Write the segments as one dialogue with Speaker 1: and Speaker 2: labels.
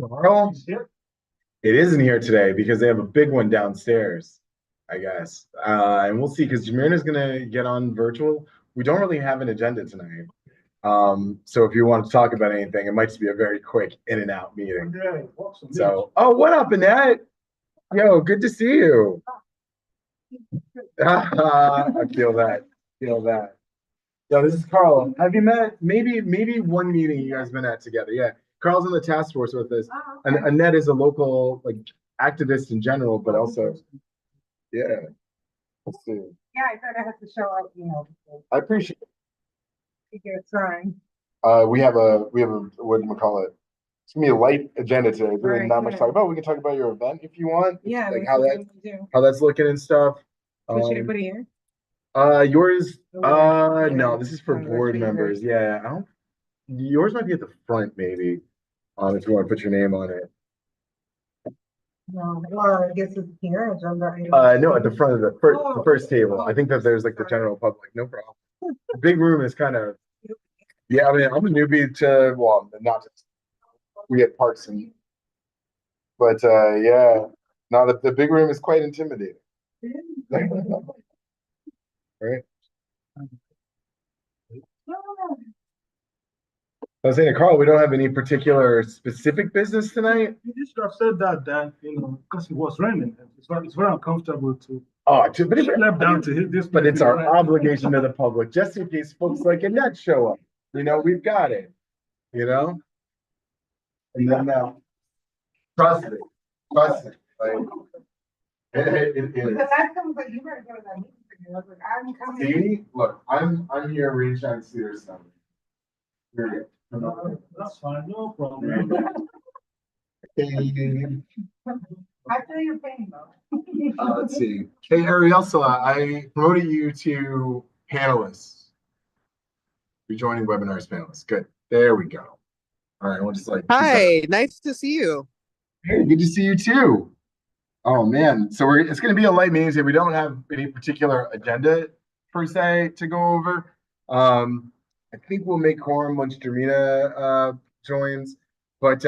Speaker 1: Carl, it isn't here today because they have a big one downstairs, I guess. And we'll see because Jamirna's gonna get on virtual. We don't really have an agenda tonight. So if you want to talk about anything, it might just be a very quick in and out meeting. So, oh, what up, Annette? Yo, good to see you. I feel that. Feel that. Yo, this is Carl. Have you met? Maybe one meeting you guys been at together. Yeah, Carl's in the task force with us, and Annette is a local like activist in general, but also yeah. Let's see.
Speaker 2: Yeah, I thought I had to show up,
Speaker 1: I appreciate it.
Speaker 2: to get signed.
Speaker 1: We have a what do we call it? It's gonna be a light agenda today. Really
Speaker 2: Right,
Speaker 1: not much to
Speaker 2: good.
Speaker 1: talk about. We can talk about your event if you want.
Speaker 2: Yeah,
Speaker 1: Like
Speaker 2: that's what I'm gonna do.
Speaker 1: how that's looking and stuff.
Speaker 2: So should I
Speaker 1: Um,
Speaker 2: put it here?
Speaker 1: yours.
Speaker 2: Yeah.
Speaker 1: No, this is for
Speaker 2: Oh, that's
Speaker 1: board
Speaker 2: for you, right?
Speaker 1: members. Yeah, I don't. Yours might be at the front, maybe. If you want to put your name on it.
Speaker 2: No, well, I guess it's here, agenda item.
Speaker 1: No, at the front of the first table. I think that there's like the
Speaker 2: Sorry.
Speaker 1: general public. No problem. The big room is kind of yeah. I mean, I'm a newbie to well, not just we had parks and but yeah. No, the big room is quite intimidating. Right. I was saying to Carl, we don't have any particular specific business tonight.
Speaker 3: You should have said that, Dan, because it was raining. It's very uncomfortable to
Speaker 1: But
Speaker 3: slap down to hit this.
Speaker 1: but it's our obligation to the public, just in case folks like Annette show up. We've got it. And then trust it, trust it. Like, it
Speaker 2: The
Speaker 1: is.
Speaker 2: last time was you were going to that meeting. I was like, I'm coming.
Speaker 1: See, look, I'm here rain-shine Cedar Summit. Here we go.
Speaker 3: That's fine, no problem.
Speaker 2: I feel your pain though.
Speaker 1: Let's see. Hey, Arielsala, I promoted you to panelists. Rejoining webinars panelists. Good. There we go. All right. We'll just like.
Speaker 4: Hi, nice to see you.
Speaker 1: Hey, good to see you too. Oh man. So it's going to be a light meeting today. We don't have any particular agenda per se to go over. I think we'll make quorum once Jermina joins, but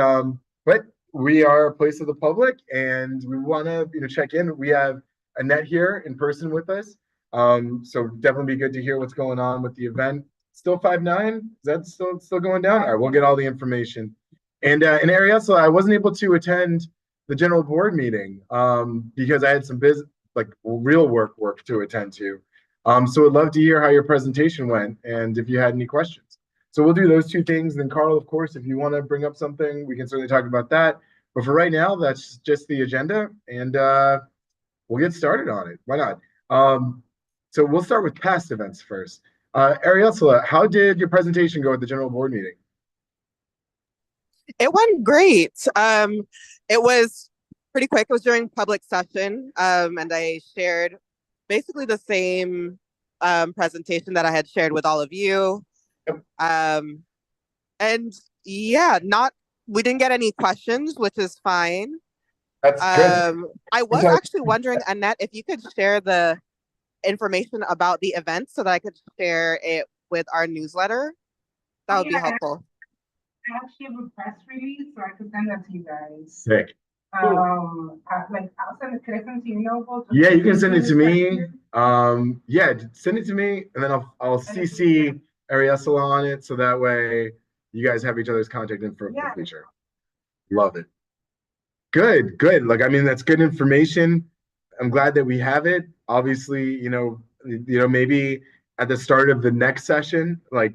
Speaker 1: we are a place of the public, and we want to check in. We have Annette here in person with us, so definitely be good to hear what's going on with the event. Still 5-9? Is that still going down? All right, we'll get all the information. And in Ariel, I wasn't able to attend the general board meeting because I had some real work to attend to. So I'd love to hear how your presentation went and if you had any questions. So we'll do those two things. Then Carl, of course, if you want to bring up something, we can certainly talk about that. But for right now, that's just the agenda, and we'll get started on it. Why not? So we'll start with past events first. Arielsala, how did your presentation go at the general board meeting?
Speaker 4: It went great. It was pretty quick. It was during public session, and I shared basically the same presentation that I had shared with all of you. And yeah, we didn't get any questions, which is fine.
Speaker 1: That's good.
Speaker 4: I was actually wondering, Annette, if you could share the information about the event so that I could share it with our newsletter. That would be helpful.
Speaker 2: I actually have a press release, so I could send that to you guys.
Speaker 1: Sick.
Speaker 2: I'll send it. Can I send it to you, Noble?
Speaker 1: Yeah, you can send it to me. Yeah, send it to me, and then I'll CC Arielsala on it, so that way you guys have each other's contact info for the future. Love it. Good. Like, I mean, that's good information. I'm glad that we have it. Obviously, maybe at the start of the next session, like,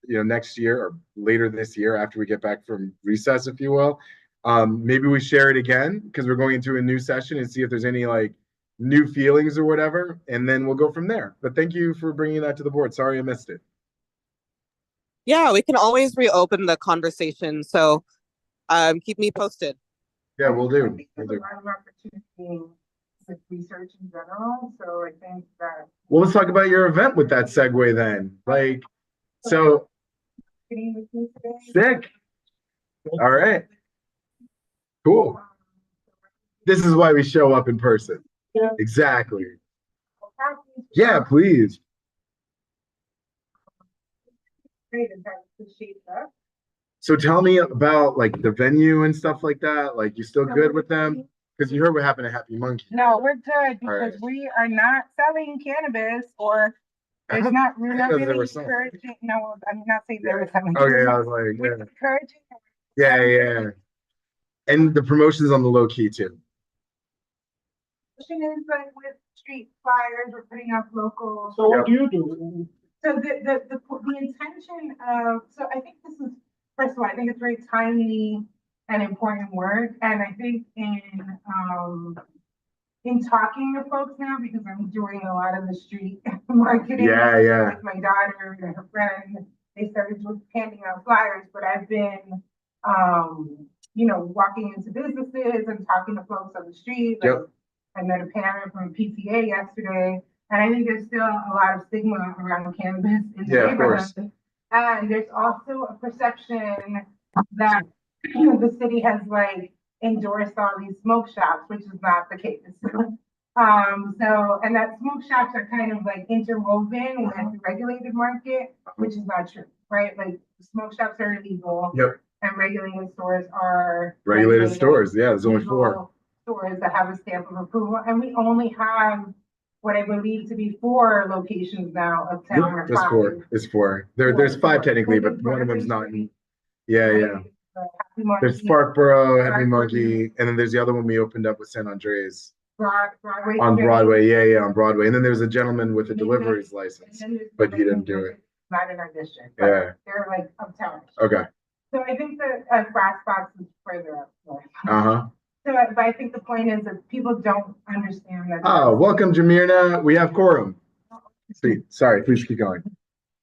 Speaker 1: next year or later this year after we get back from recess, if you will, maybe we share it again because we're going into a new session and see if there's any like new feelings or whatever, and then we'll go from there. But thank you for bringing that to the board. Sorry I missed it.
Speaker 4: Yeah, we can always reopen the conversation. So keep me posted.
Speaker 1: Yeah, we'll do.
Speaker 2: I think there's a lot of opportunity with research in general. So I think that.
Speaker 1: Well, let's talk about your event with that segue then. Like, so sick. All right. Cool. This is why we show up in person.
Speaker 2: Yeah.
Speaker 1: Exactly. Yeah, please.
Speaker 2: Great, is that the shape up?
Speaker 1: So tell me about like the venue and stuff like that. Like, you still good with them? Because you heard what happened to Happy Monkey.
Speaker 2: No, we're good
Speaker 1: Alright.
Speaker 2: because we are not selling cannabis or
Speaker 1: I
Speaker 2: we're not
Speaker 1: didn't know there
Speaker 2: really
Speaker 1: was some.
Speaker 2: encouraging, no, I'm not saying there was something.
Speaker 1: Okay, I was like,
Speaker 2: We're
Speaker 1: yeah.
Speaker 2: encouraging.
Speaker 1: Yeah. And the promotion's on the low key too.
Speaker 2: Pushing is like with street flyers, we're putting up local.
Speaker 3: So what do you do?
Speaker 2: So the intention of, so I think this is, first of all, I think it's very timely and important work. And I think in talking to folks now, because I'm doing a lot of the street marketing.
Speaker 1: Yeah.
Speaker 2: With my daughter and her friend, they started just handing out flyers, but I've been, walking into businesses and talking to folks on the street. Like,
Speaker 1: Yep.
Speaker 2: I met a parent from PTA yesterday, and I think there's still a lot of stigma around cannabis in the
Speaker 1: Yeah, of course.
Speaker 2: neighborhood. And there's also a perception that the city has like endorsed all these smoke shops, which is not the case. And that smoke shops are kind of like interwoven with the regulated market, which is not true, right? Like smoke shops are illegal.
Speaker 1: Yep.
Speaker 2: And regulated stores are
Speaker 1: Regulated stores. Yeah, there's only 4.
Speaker 2: legal stores that have a stamp of approval, and we only have what I believe to be 4 locations now of town. or
Speaker 1: There's
Speaker 2: 5.
Speaker 1: 4. It's 4. There's 5 technically, but one of them's not in. Yeah. There's Sparkboro, Happy Monkey, and then there's the other one we opened up with San Andreas.
Speaker 2: Broadway.
Speaker 1: On Broadway, yeah, on Broadway. And then there's a gentleman with a deliveries license, but he didn't do it.
Speaker 2: Not in our district. But
Speaker 1: Yeah.
Speaker 2: they're like uptown.
Speaker 1: Okay.
Speaker 2: So I think that Brass Box is further up north.
Speaker 1: Uh-huh.
Speaker 2: So, but I think the point is that people don't understand that.
Speaker 1: Oh, welcome, Jamirna. We have quorum. Sweet. Sorry, please keep going.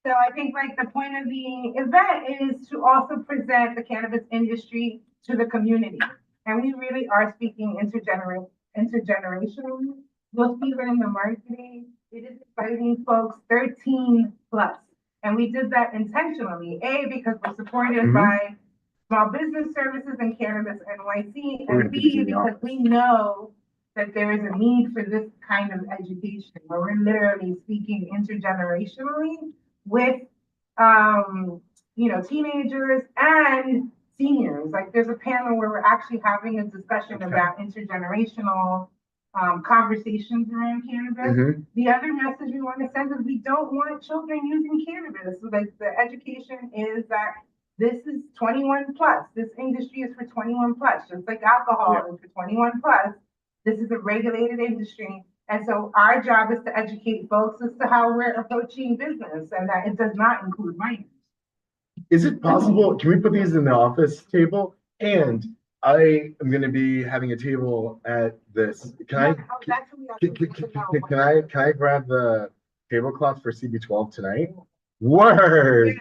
Speaker 2: So I think like the point of the event is to also present the cannabis industry to the community. And we really are speaking intergenerationally. You'll see that in the marketing. It is exciting folks 13 plus. And we did that intentionally, because we're supported by Small Business Services and Cannabis NYC, and B, because we know that there is a need for this kind of education where we're literally speaking intergenerationally with, teenagers and seniors. Like there's a panel where we're actually having a discussion about intergenerational conversations around cannabis. The other message we want to send is we don't want children using cannabis. So like the education is that this is 21 plus. This industry is for 21 plus, just like alcohol is for 21 plus. This is a regulated industry. And so our job is to educate folks as to how we're approaching business and that it does not include minors. Is
Speaker 1: it possible? Can we put these in the office table? And I am going to be having a table at this. Can I grab the tablecloth for CB12 tonight? Word.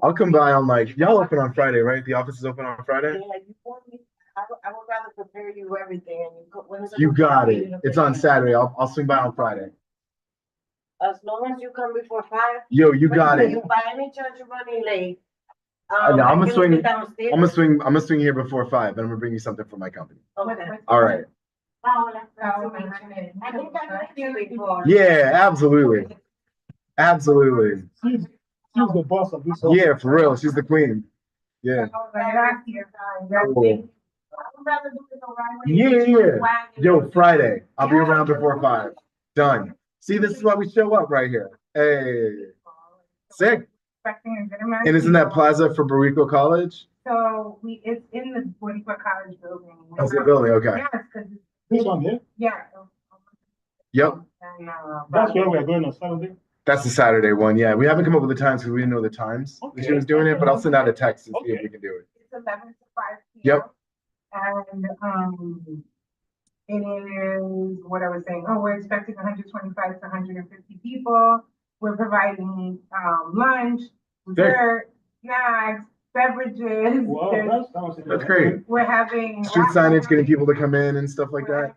Speaker 1: I'll come by on y'all open on Friday, right? The office is open on Friday?
Speaker 5: Yeah, you want me, I would rather prepare you everything and
Speaker 1: you got it. It's on Saturday. I'll swing by on Friday.
Speaker 5: As long as you come before 5.
Speaker 1: Yo, you got it.
Speaker 5: If by any chance you're running late.
Speaker 1: No, I'm gonna swing here before 5, and I'm gonna bring you something from my company.
Speaker 5: Okay.
Speaker 1: All right.
Speaker 5: I think I met you before.
Speaker 1: Yeah, absolutely. Absolutely.
Speaker 3: She's the boss of this.
Speaker 1: Yeah, for real. She's the queen. Yeah. Cool. Yeah. Yo, Friday. I'll be around before 5. Done. See, this is why we show up right here. Hey. Sick. And isn't that Plaza for Barrico College?
Speaker 2: So it's in the 44 College building.
Speaker 1: That's the building, okay.
Speaker 2: Yes, because
Speaker 3: This one here?
Speaker 2: yeah.
Speaker 1: Yep.
Speaker 2: And,
Speaker 3: That's where we're going on Saturday.
Speaker 1: That's the Saturday one. Yeah, we haven't come up with the times because we didn't know the times that she was doing it, but I'll send out a text and see if we can do it.
Speaker 2: It's 11 to 5 p.m.
Speaker 1: Yep.
Speaker 2: And it is what I was saying. Oh, we're expecting 125 to 150 people. We're providing lunch, dessert, snacks, beverages.
Speaker 3: Wow,
Speaker 1: that's great.
Speaker 2: We're having
Speaker 1: Street signage, getting people to come in and stuff like that.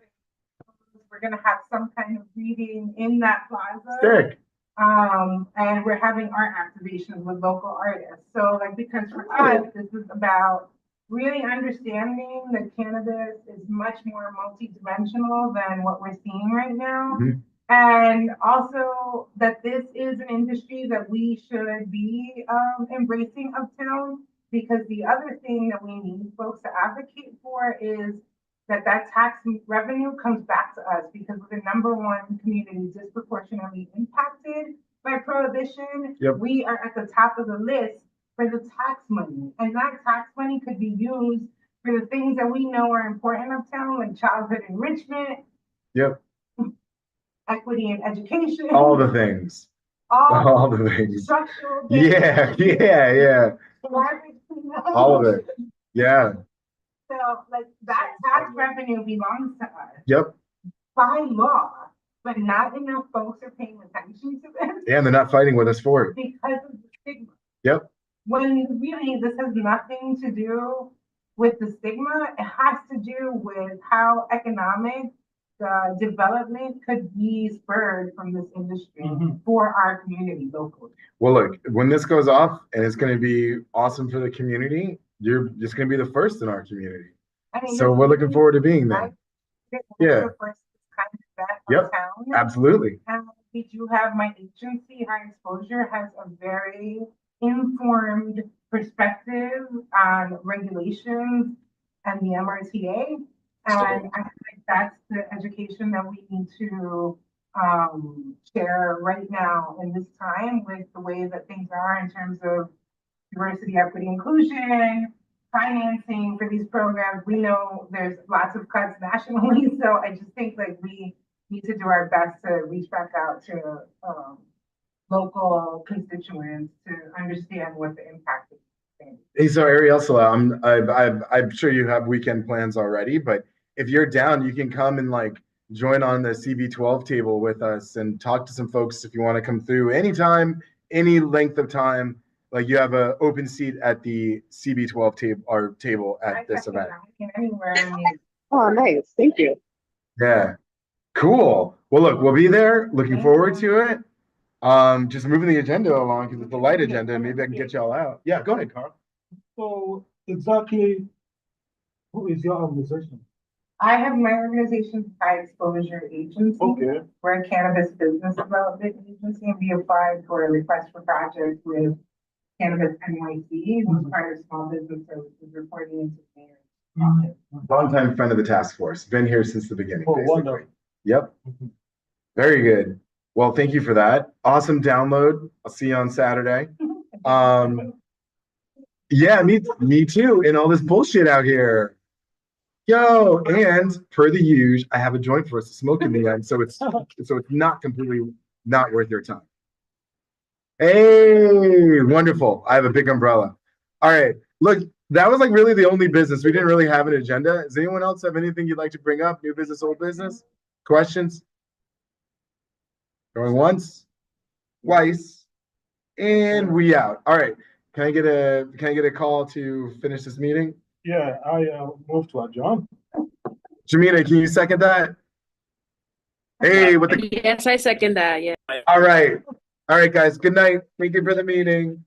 Speaker 2: We're gonna have some kind of reading in that plaza.
Speaker 1: Sick.
Speaker 2: And we're having art activations with local artists. So because for us, this is about really understanding that cannabis is much more multidimensional than what we're seeing right now. And also that this is an industry that we should be embracing uptown, because the other thing that we need folks to advocate for is that tax revenue comes back to us, because we're the number one community disproportionately impacted by prohibition.
Speaker 1: Yep.
Speaker 2: We are at the top of the list for the tax money, and that tax money could be used for the things that we know are important uptown, like childhood enrichment,
Speaker 1: Yep.
Speaker 2: equity in education,
Speaker 1: All the things. All the things.
Speaker 2: structural things.
Speaker 1: Yeah.
Speaker 2: Garbage cleanup.
Speaker 1: All of it. Yeah.
Speaker 2: So, like, that tax revenue belongs to us
Speaker 1: Yep.
Speaker 2: by law, but not enough folks are paying attention to this
Speaker 1: Yeah, and they're not fighting with us for it.
Speaker 2: because of the stigma.
Speaker 1: Yep.
Speaker 2: When really this has nothing to do with the stigma, it has to do with how economic development could be spurred from this industry for our community locally.
Speaker 1: Well, look, when this goes off and it's going to be awesome for the community, you're just going to be the first in our community.
Speaker 2: I mean,
Speaker 1: So we're looking forward to being there. Yeah.
Speaker 2: The first kind of event
Speaker 1: Yep.
Speaker 2: uptown.
Speaker 1: Absolutely.
Speaker 2: And we do have my agency, High Exposure, has a very informed perspective on regulations and the MRTA. And I think that's the education that we need to share right now in this time, with the way that things are in terms of diversity, equity, inclusion, financing for these programs. We know there's lots of cuts nationally, so I just think like we need to do our best to reach back out to local constituents to understand what the impact is.
Speaker 1: Hey, so Arielsala, I'm sure you have weekend plans already, but if you're down, you can come and like join on the CB12 table with us and talk to some folks if you want to come through anytime, any length of time. Like, you have an open seat at the CB12 table at this event.
Speaker 2: Anywhere.
Speaker 4: Oh, nice. Thank you.
Speaker 1: Yeah. Cool. Well, look, we'll be there. Looking forward to it. Just moving the agenda along because it's a light agenda. Maybe I can get y'all out. Yeah, go ahead, Carl.
Speaker 3: So exactly, who is your organization?
Speaker 2: I have my organization's High Exposure Agency.
Speaker 3: Okay.
Speaker 2: We're a cannabis business development agency, and we applied for a request for project with Cannabis NYC, who's part of Small Business Services, reporting into the mayor's office.
Speaker 1: Longtime friend of the task force. Been here since the beginning.
Speaker 3: Oh,
Speaker 1: basically.
Speaker 3: wonderful.
Speaker 1: Yep. Very good. Well, thank you for that. Awesome download. I'll see you on Saturday. Yeah, me too. And all this bullshit out here. Yo, and per the usual, I have a joint for us to smoke in the end, so it's not completely not worth your time. Hey, wonderful. I have a big umbrella. All right. Look, that was like really the only business. We didn't really have an agenda. Does anyone else have anything you'd like to bring up? New business, old business? Questions? Going once, twice, and we out. All right. Can I get a call to finish this meeting?
Speaker 3: Yeah, I moved to adjourn.
Speaker 1: Jamina, can you second that? Hey, with the
Speaker 6: Yes, I second that. Yeah.
Speaker 1: all right, guys. Good night. Thank you for the meeting.